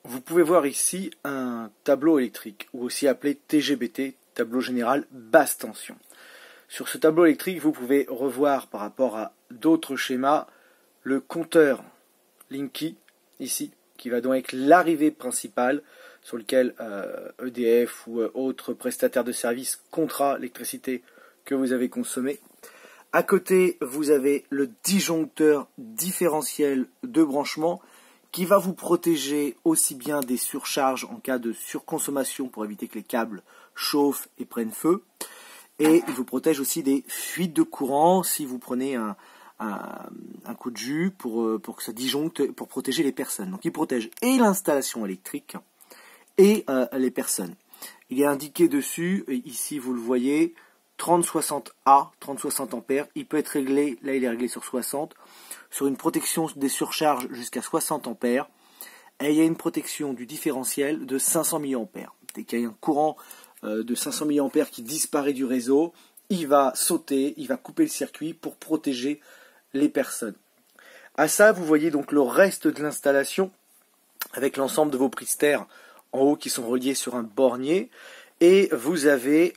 vous pouvez voir ici un tableau électrique, ou aussi appelé TGBT, tableau général basse tension. Sur ce tableau électrique, vous pouvez revoir par rapport à d'autres schémas le compteur Linky, ici, qui va donc être l'arrivée principale sur lequel EDF ou autres prestataires de services comptera l'électricité que vous avez consommée. À côté, vous avez le disjoncteur différentiel de branchement qui va vous protéger aussi bien des surcharges en cas de surconsommation pour éviter que les câbles chauffent et prennent feu. Et il vous protège aussi des fuites de courant si vous prenez un coup de jus pour que ça disjoncte, pour protéger les personnes. Donc il protège et l'installation électrique et les personnes. Il est indiqué dessus, ici vous le voyez, 3060A, 3060 ampères. Il peut être réglé, là il est réglé sur 60, sur une protection des surcharges jusqu'à 60 ampères. Et il y a une protection du différentiel de 500 mA. Dès qu'il y a un courant de 500 mA qui disparaît du réseau, il va sauter, il va couper le circuit pour protéger les personnes. À ça, vous voyez donc le reste de l'installation avec l'ensemble de vos prises terre en haut qui sont reliées sur un bornier. Et vous avez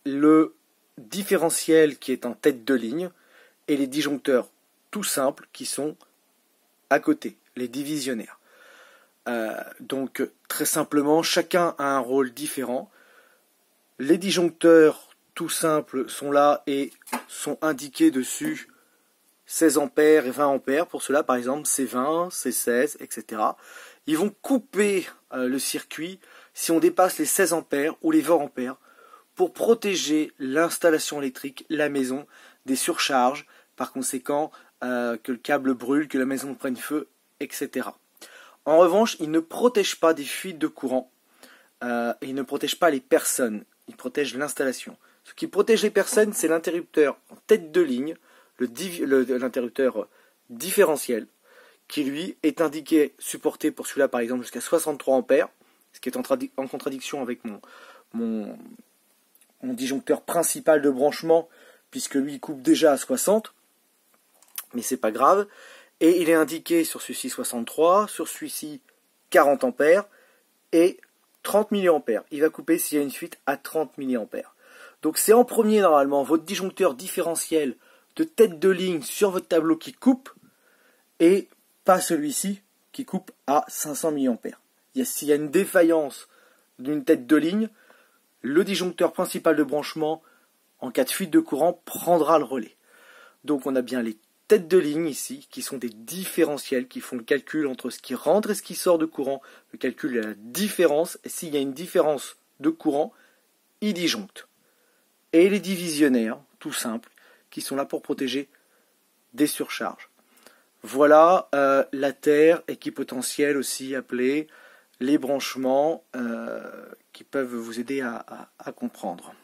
le différentiel qui est en tête de ligne et les disjoncteurs tout simples qui sont à côté, les divisionnaires. Donc très simplement, chacun a un rôle différent. Les disjoncteurs tout simples sont là et sont indiqués dessus 16 ampères et 20 ampères. Pour cela, par exemple, c'est 20, c'est 16, etc. Ils vont couper le circuit si on dépasse les 16 ampères ou les 20 ampères pour protéger l'installation électrique, la maison, des surcharges, par conséquent que le câble brûle, que la maison prenne feu, etc. En revanche, ils ne protègent pas des fuites de courant et ils ne protègent pas les personnes, ils protègent l'installation. Ce qui protège les personnes, c'est l'interrupteur en tête de ligne, l'interrupteur différentiel, qui lui est indiqué, supporté pour celui-là par exemple jusqu'à 63 ampères, ce qui est en contradiction avec mon disjoncteur principal de branchement, puisque lui il coupe déjà à 60, mais c'est pas grave. Et il est indiqué sur celui-ci 63, sur celui-ci 40 ampères et 30 mA. Il va couper s'il y a une fuite à 30 mA. Donc c'est en premier normalement votre disjoncteur différentiel de tête de ligne sur votre tableau qui coupe et pas celui-ci qui coupe à 500 mA. S'il y a une défaillance d'une tête de ligne, le disjoncteur principal de branchement, en cas de fuite de courant, prendra le relais. Donc on a bien les têtes de ligne ici, qui sont des différentiels, qui font le calcul entre ce qui rentre et ce qui sort de courant, le calcul de la différence, et s'il y a une différence de courant, il disjoncte. Et les divisionnaires, tout simple, qui sont là pour protéger des surcharges. Voilà la terre équipotentielle aussi appelée les branchements qui peuvent vous aider à comprendre.